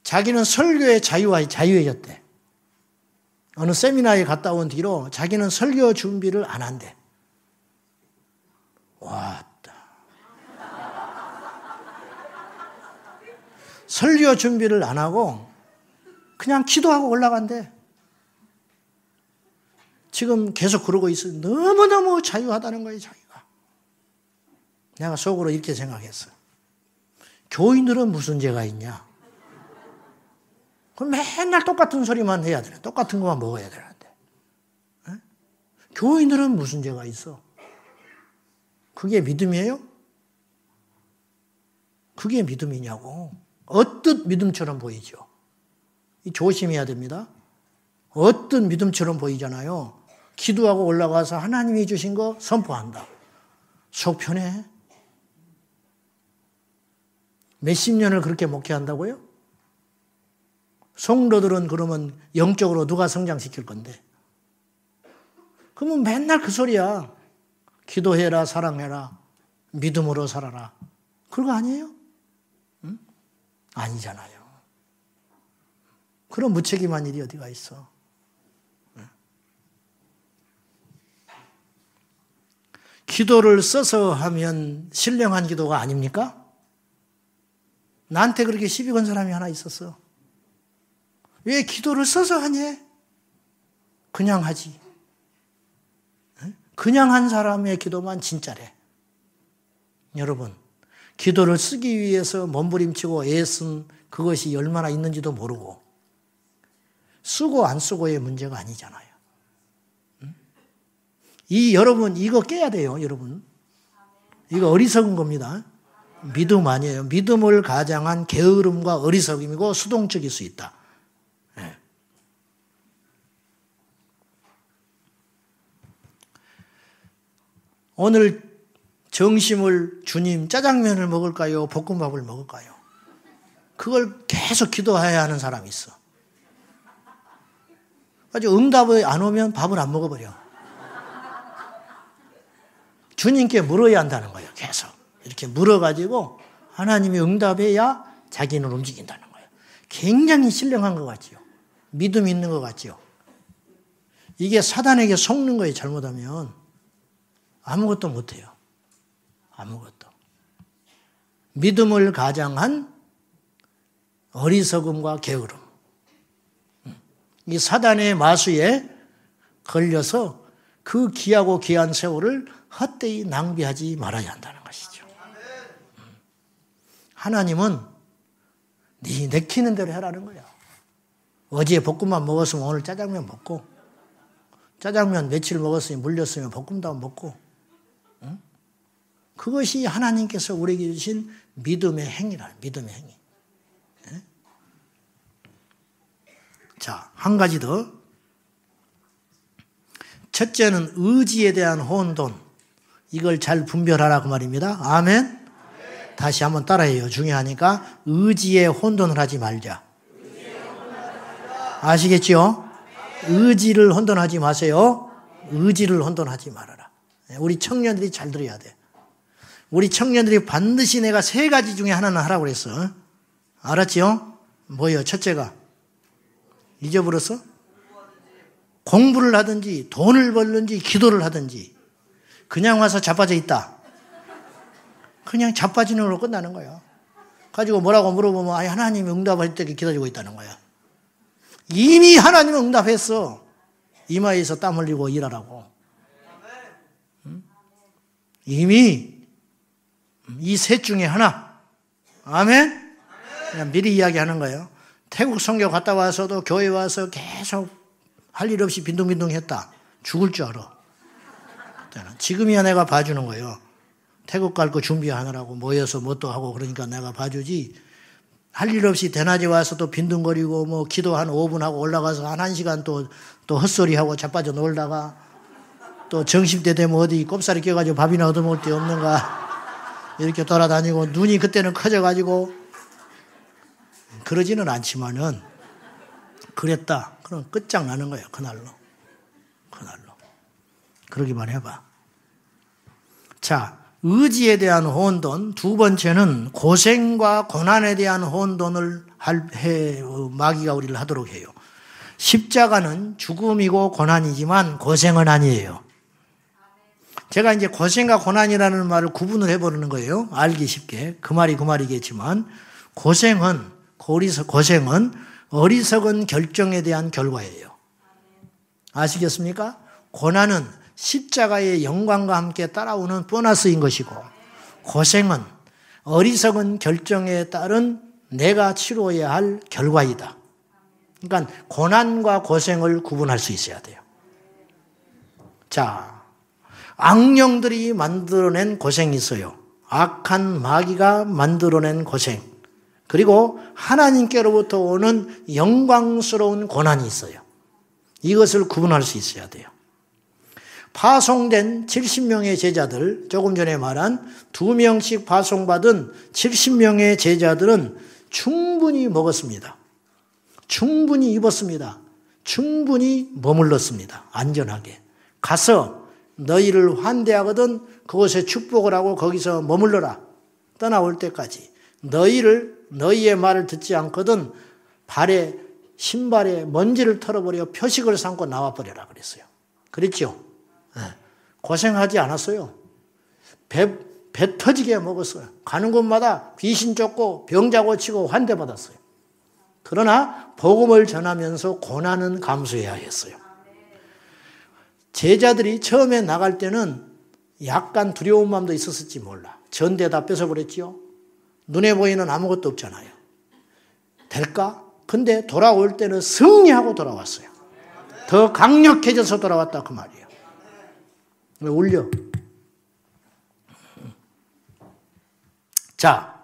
자기는 설교의 자유해졌대. 어느 세미나에 갔다 온 뒤로 자기는 설교 준비를 안 한대. 왔다. 설교 준비를 안 하고 그냥 기도하고 올라간대. 지금 계속 그러고 있어. 너무너무 자유하다는 거예요, 자기가. 내가 속으로 이렇게 생각했어. 교인들은 무슨 죄가 있냐? 그럼 맨날 똑같은 소리만 해야 되나? 똑같은 것만 먹어야 되는데. 에? 교인들은 무슨 죄가 있어? 그게 믿음이에요? 그게 믿음이냐고. 어떤 믿음처럼 보이죠? 조심해야 됩니다. 어떤 믿음처럼 보이잖아요. 기도하고 올라가서 하나님이 주신 거 선포한다. 속 편해? 몇십 년을 그렇게 목회한다고요? 성도들은 그러면 영적으로 누가 성장시킬 건데? 그러면 맨날 그 소리야. 기도해라, 사랑해라, 믿음으로 살아라. 그거 아니에요? 응? 아니잖아요. 그런 무책임한 일이 어디가 있어? 응? 기도를 써서 하면 신령한 기도가 아닙니까? 나한테 그렇게 시비 건 사람이 하나 있었어. 왜 기도를 써서 하냐? 그냥 하지. 그냥 한 사람의 기도만 진짜래. 여러분, 기도를 쓰기 위해서 몸부림치고 애쓴 그것이 얼마나 있는지도 모르고 쓰고 안 쓰고의 문제가 아니잖아요. 여러분 이거 깨야 돼요. 여러분 이거 어리석은 겁니다. 믿음 아니에요. 믿음을 가장한 게으름과 어리석음이고 수동적일 수 있다. 네. 오늘 정심을 주님 짜장면을 먹을까요? 볶음밥을 먹을까요? 그걸 계속 기도해야 하는 사람이 있어. 아주 응답이 안 오면 밥을 안 먹어버려. 주님께 물어야 한다는 거예요. 계속. 이렇게 물어가지고 하나님이 응답해야 자기는 움직인다는 거예요. 굉장히 신령한 것 같지요. 믿음이 있는 것 같지요. 이게 사단에게 속는 거예요. 잘못하면. 아무것도 못해요. 아무것도. 믿음을 가장한 어리석음과 게으름. 이 사단의 마수에 걸려서 그 귀하고 귀한 세월을 헛되이 낭비하지 말아야 한다는 것이죠. 하나님은 네 내키는 대로 해라는 거야. 어제 볶음밥 먹었으면 오늘 짜장면 먹고, 짜장면 며칠 먹었으니 물렸으면 볶음밥 먹고, 응? 그것이 하나님께서 우리에게 주신 믿음의 행위라. 믿음의 행위. 네? 자, 한 가지 더. 첫째는 의지에 대한 혼돈. 이걸 잘 분별하라고 말입니다. 아멘. 다시 한번 따라해요. 중요하니까 의지에 혼돈을 하지 말자. 아시겠죠? 의지를 혼돈하지 마세요. 의지를 혼돈하지 말아라. 우리 청년들이 잘 들어야 돼. 우리 청년들이 반드시 내가 세 가지 중에 하나는 하라고 그랬어. 알았지요? 뭐예요? 첫째가 잊어버렸어? 공부를 하든지 돈을 벌든지 기도를 하든지 그냥 와서 자빠져 있다. 그냥 자빠지는 걸로 끝나는 거야. 가지고 뭐라고 물어보면 아니 하나님이 응답할 때 기다리고 있다는 거야. 이미 하나님은 응답했어. 이마에서 땀 흘리고 일하라고. 응? 이미 이 셋 중에 하나. 아멘? 그냥 미리 이야기하는 거예요. 태국 선교 갔다 와서도 교회 와서 계속 할 일 없이 빈둥빈둥 했다. 죽을 줄 알아. 지금이야 내가 봐주는 거예요. 태국 갈 거 준비하느라고 모여서 뭣도 하고 그러니까 내가 봐주지. 할 일 없이 대낮에 와서 또 빈둥거리고 뭐 기도 한 5분 하고 올라가서 한 1시간 또 헛소리하고 자빠져 놀다가 또 점심때 되면 어디 꼽사리 껴가지고 밥이나 얻어먹을 데 없는가 이렇게 돌아다니고 눈이 그때는 커져가지고 그러지는 않지만은 그랬다. 그럼 끝장나는 거예요. 그날로. 그러기만 해봐. 자, 의지에 대한 혼돈. 두 번째는 고생과 고난에 대한 혼돈을 마귀가 우리를 하도록 해요. 십자가는 죽음이고 고난이지만 고생은 아니에요. 제가 이제 고생과 고난이라는 말을 구분을 해버리는 거예요. 알기 쉽게. 그 말이겠지만 고생은 어리석은 결정에 대한 결과예요. 아시겠습니까? 고난은 십자가의 영광과 함께 따라오는 보너스인 것이고 고생은 어리석은 결정에 따른 내가 치루어야 할 결과이다. 그러니까 고난과 고생을 구분할 수 있어야 돼요. 자, 악령들이 만들어낸 고생이 있어요. 악한 마귀가 만들어낸 고생. 그리고 하나님께로부터 오는 영광스러운 고난이 있어요. 이것을 구분할 수 있어야 돼요. 파송된 70명의 제자들, 조금 전에 말한 2명씩 파송받은 70명의 제자들은 충분히 먹었습니다. 충분히 입었습니다. 충분히 머물렀습니다. 안전하게. 가서 너희를 환대하거든 그곳에 축복을 하고 거기서 머물러라. 떠나올 때까지. 너희의 말을 듣지 않거든 신발에 먼지를 털어버려 표식을 삼고 나와버려라 그랬어요. 그랬죠? 고생하지 않았어요. 배 터지게 먹었어요. 가는 곳마다 귀신 쫓고 병자 고치고 환대받았어요. 그러나 복음을 전하면서 고난은 감수해야 했어요. 제자들이 처음에 나갈 때는 약간 두려운 마음도 있었을지 몰라. 전대 다 뺏어버렸지요. 눈에 보이는 아무것도 없잖아요. 될까? 근데 돌아올 때는 승리하고 돌아왔어요. 더 강력해져서 돌아왔다 그 말이에요. 왜 울려? 자,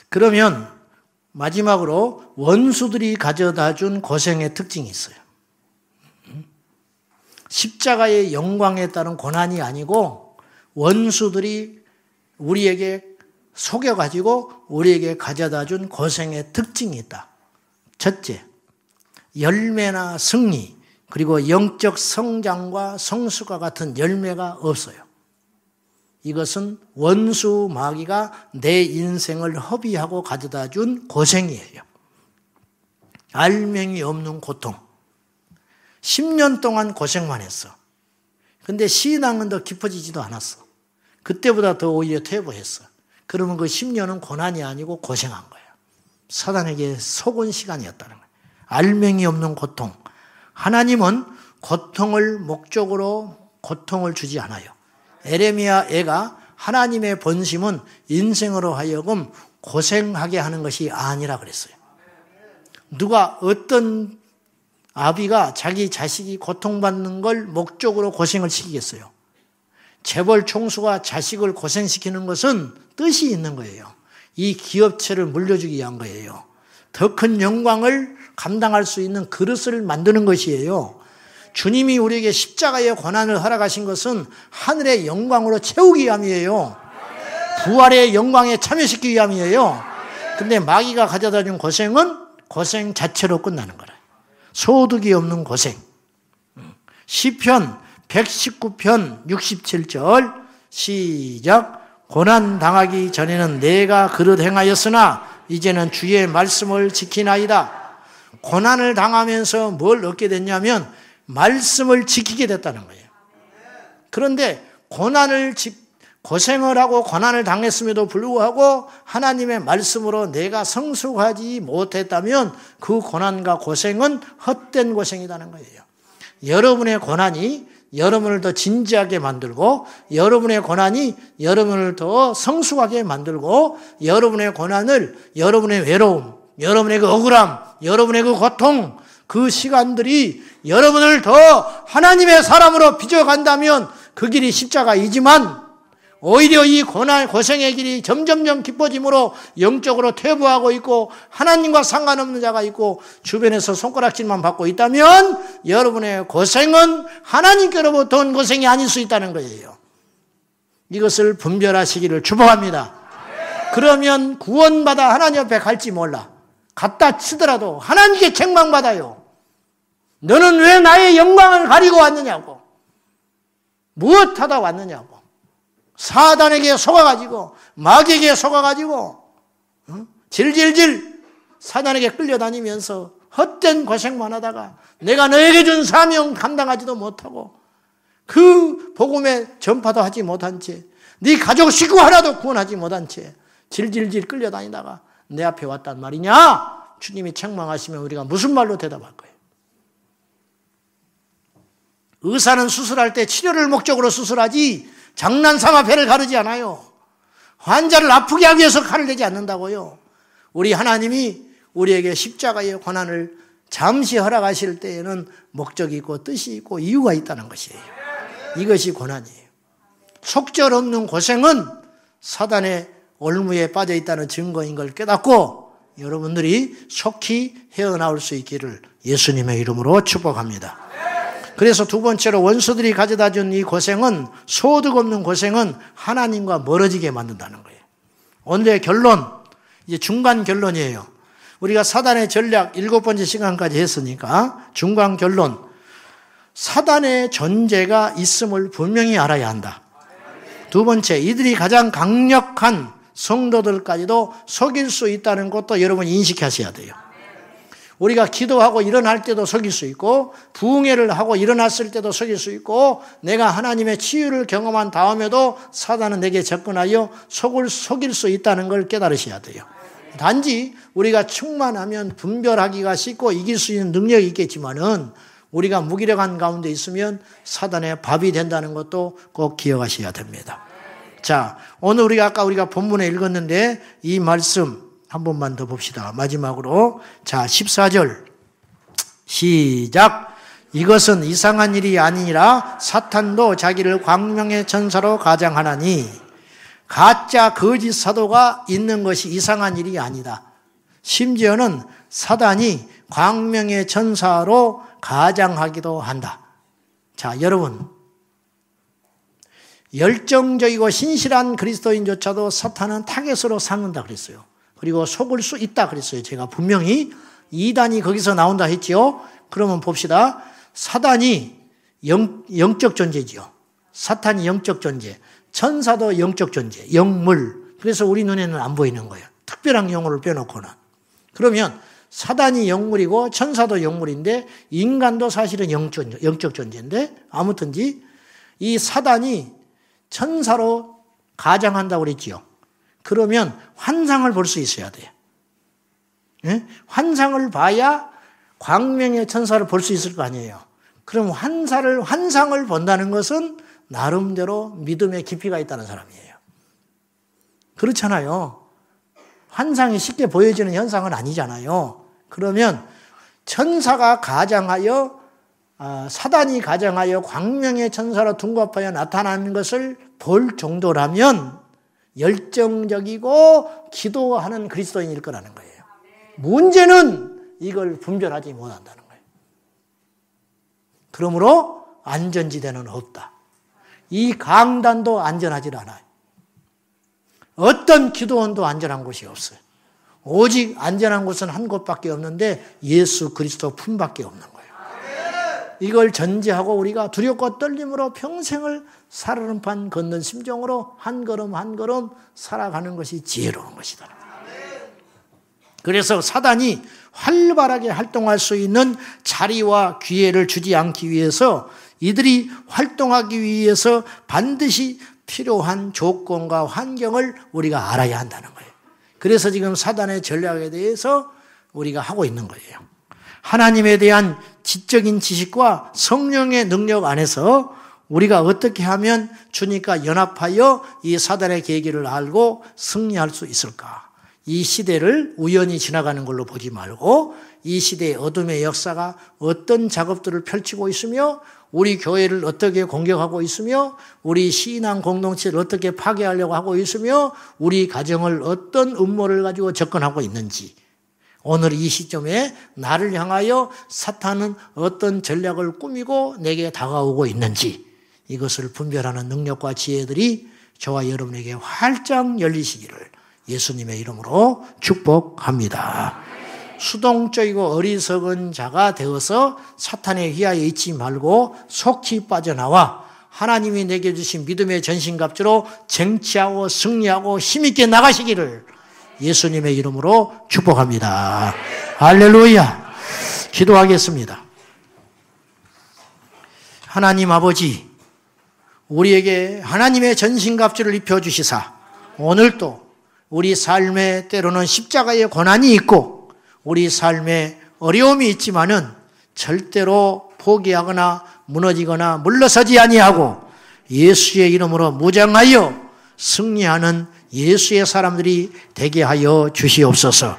그러면 마지막으로 원수들이 가져다 준 고생의 특징이 있어요. 십자가의 영광에 따른 고난이 아니고 원수들이 우리에게 속여가지고 우리에게 가져다 준 고생의 특징이 있다. 첫째, 열매나 승리, 그리고 영적 성장과 성수가 같은 열매가 없어요. 이것은 원수 마귀가 내 인생을 허비하고 가져다 준 고생이에요. 알맹이 없는 고통. 10년 동안 고생만 했어. 근데 신앙은 더 깊어지지도 않았어. 그때보다 더 오히려 퇴보했어. 그러면 그 10년은 고난이 아니고 고생한 거예요. 사단에게 속은 시간이었다는 거예요. 알맹이 없는 고통. 하나님은 고통을 목적으로 고통을 주지 않아요. 에레미야 애가 하나님의 본심은 인생으로 하여금 고생하게 하는 것이 아니라 그랬어요. 누가 어떤 아비가 자기 자식이 고통받는 걸 목적으로 고생을 시키겠어요? 재벌 총수가 자식을 고생시키는 것은 뜻이 있는 거예요. 이 기업체를 물려주기 위한 거예요. 더 큰 영광을 감당할 수 있는 그릇을 만드는 것이에요. 주님이 우리에게 십자가의 고난을 허락하신 것은 하늘의 영광으로 채우기 위함이에요. 부활의 영광에 참여시키기 위함이에요. 근데 마귀가 가져다 준 고생은 고생 자체로 끝나는 거라. 소득이 없는 고생. 시편 119편 67절 시작. 고난 당하기 전에는 내가 그릇 행하였으나 이제는 주의 말씀을 지키나이다. 고난을 당하면서 뭘 얻게 됐냐면 말씀을 지키게 됐다는 거예요. 그런데 고생을 하고 고난을 당했음에도 불구하고 하나님의 말씀으로 내가 성숙하지 못했다면 그 고난과 고생은 헛된 고생이라는 거예요. 여러분의 고난이 여러분을 더 진지하게 만들고, 여러분의 고난이 여러분을 더 성숙하게 만들고, 여러분의 고난을, 여러분의 외로움, 여러분의 그 억울함, 여러분의 그 고통, 그 시간들이 여러분을 더 하나님의 사람으로 빚어간다면 그 길이 십자가이지만, 오히려 이 고난, 고생의 길이 점점점 깊어짐으로 영적으로 퇴보하고 있고 하나님과 상관없는 자가 있고 주변에서 손가락질만 받고 있다면 여러분의 고생은 하나님께로부터 온 고생이 아닐 수 있다는 거예요. 이것을 분별하시기를 축복합니다. 그러면 구원받아 하나님 옆에 갈지 몰라. 갔다 치더라도 하나님께 책망받아요. 너는 왜 나의 영광을 가리고 왔느냐고. 무엇하다 왔느냐고. 사단에게 속아가지고 마귀에게 속아가지고 질질질 사단에게 끌려다니면서 헛된 고생만 하다가 내가 너에게 준 사명 감당하지도 못하고 그 복음의 전파도 하지 못한 채 네 가족 식구 하나도 구원하지 못한 채 질질질 끌려다니다가 내 앞에 왔단 말이냐? 주님이 책망하시면 우리가 무슨 말로 대답할 거예요? 의사는 수술할 때 치료를 목적으로 수술하지 장난삼아 배를 가르지 않아요. 환자를 아프게 하기 위해서 칼을 내지 않는다고요. 우리 하나님이 우리에게 십자가의 고난을 잠시 허락하실 때에는 목적이 있고 뜻이 있고 이유가 있다는 것이에요. 이것이 고난이에요. 속절없는 고생은 사단의 올무에 빠져 있다는 증거인 걸 깨닫고 여러분들이 속히 헤어나올 수 있기를 예수님의 이름으로 축복합니다. 그래서 두 번째로 원수들이 가져다 준 이 고생은, 소득 없는 고생은 하나님과 멀어지게 만든다는 거예요. 오늘의 결론, 이제 중간 결론이에요. 우리가 사단의 전략 7번째 시간까지 했으니까 중간 결론. 사단의 존재가 있음을 분명히 알아야 한다. 두 번째, 이들이 가장 강력한 성도들까지도 속일 수 있다는 것도 여러분 인식하셔야 돼요. 우리가 기도하고 일어날 때도 속일 수 있고 부흥회를 하고 일어났을 때도 속일 수 있고 내가 하나님의 치유를 경험한 다음에도 사단은 내게 접근하여 속일 수 있다는 걸 깨달으셔야 돼요. 단지 우리가 충만하면 분별하기가 쉽고 이길 수 있는 능력이 있겠지만은 우리가 무기력한 가운데 있으면 사단의 밥이 된다는 것도 꼭 기억하셔야 됩니다. 자, 오늘 우리가 본문에 읽었는데 이 말씀 한 번만 더 봅시다. 마지막으로. 자, 14절. 시작. 이것은 이상한 일이 아니라 사탄도 자기를 광명의 전사로 가장하나니 가짜 거짓 사도가 있는 것이 이상한 일이 아니다. 심지어는 사단이 광명의 천사로 가장하기도 한다. 자, 여러분, 열정적이고 신실한 그리스도인조차도 사탄은 타겟으로 삼는다 그랬어요. 그리고 속을 수 있다 그랬어요. 제가 분명히 이단이 거기서 나온다 했지요. 그러면 봅시다. 사단이 영적 존재지요. 사탄이 영적 존재, 천사도 영적 존재, 영물. 그래서 우리 눈에는 안 보이는 거예요. 특별한 용어를 빼놓고는. 그러면 사단이 영물이고 천사도 영물인데 인간도 사실은 영적 존재인데 아무튼지 이 사단이 천사로 가장한다고 그랬지요. 그러면 환상을 볼 수 있어야 돼요. 예? 환상을 봐야 광명의 천사를 볼 수 있을 거 아니에요. 그럼 환상을 본다는 것은 나름대로 믿음의 깊이가 있다는 사람이에요. 그렇잖아요. 환상이 쉽게 보여지는 현상은 아니잖아요. 그러면 천사가 가장하여 사단이 가장하여 광명의 천사로 둔갑하여 나타나는 것을 볼 정도라면 열정적이고 기도하는 그리스도인일 거라는 거예요. 문제는 이걸 분별하지 못한다는 거예요. 그러므로 안전지대는 없다. 이 강단도 안전하지 않아요. 어떤 기도원도 안전한 곳이 없어요. 오직 안전한 곳은 한 곳밖에 없는데 예수 그리스도 품밖에 없는 거예요. 이걸 전제하고 우리가 두렵고 떨림으로 평생을 살얼음판 걷는 심정으로 한 걸음 한 걸음 살아가는 것이 지혜로운 것이다. 그래서 사단이 활발하게 활동할 수 있는 자리와 기회를 주지 않기 위해서 이들이 활동하기 위해서 반드시 필요한 조건과 환경을 우리가 알아야 한다는 거예요. 그래서 지금 사단의 전략에 대해서 우리가 하고 있는 거예요. 하나님에 대한 지적인 지식과 성령의 능력 안에서 우리가 어떻게 하면 주님과 연합하여 이 사단의 계기를 알고 승리할 수 있을까? 이 시대를 우연히 지나가는 걸로 보지 말고 이 시대의 어둠의 역사가 어떤 작업들을 펼치고 있으며 우리 교회를 어떻게 공격하고 있으며 우리 신앙 공동체를 어떻게 파괴하려고 하고 있으며 우리 가정을 어떤 음모를 가지고 접근하고 있는지 오늘 이 시점에 나를 향하여 사탄은 어떤 전략을 꾸미고 내게 다가오고 있는지 이것을 분별하는 능력과 지혜들이 저와 여러분에게 활짝 열리시기를 예수님의 이름으로 축복합니다. 수동적이고 어리석은 자가 되어서 사탄의 휘하에 있지 말고 속히 빠져나와 하나님이 내게 주신 믿음의 전신갑주로 쟁취하고 승리하고 힘있게 나가시기를 예수님의 이름으로 축복합니다. 할렐루야. 기도하겠습니다. 하나님 아버지, 우리에게 하나님의 전신갑주를 입혀주시사 오늘도 우리 삶에 때로는 십자가의 고난이 있고 우리 삶에 어려움이 있지만은 절대로 포기하거나 무너지거나 물러서지 아니하고 예수의 이름으로 무장하여 승리하는 예수의 사람들이 되게 하여 주시옵소서.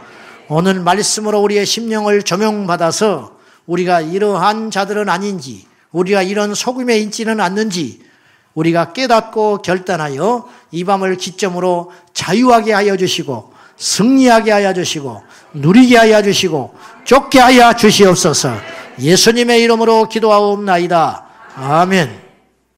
오늘 말씀으로 우리의 심령을 조명받아서 우리가 이러한 자들은 아닌지 우리가 이런 속임에 있지는 않는지 우리가 깨닫고 결단하여 이 밤을 기점으로 자유하게 하여 주시고 승리하게 하여 주시고 누리게 하여 주시고 쫓게 하여 주시옵소서. 예수님의 이름으로 기도하옵나이다. 아멘.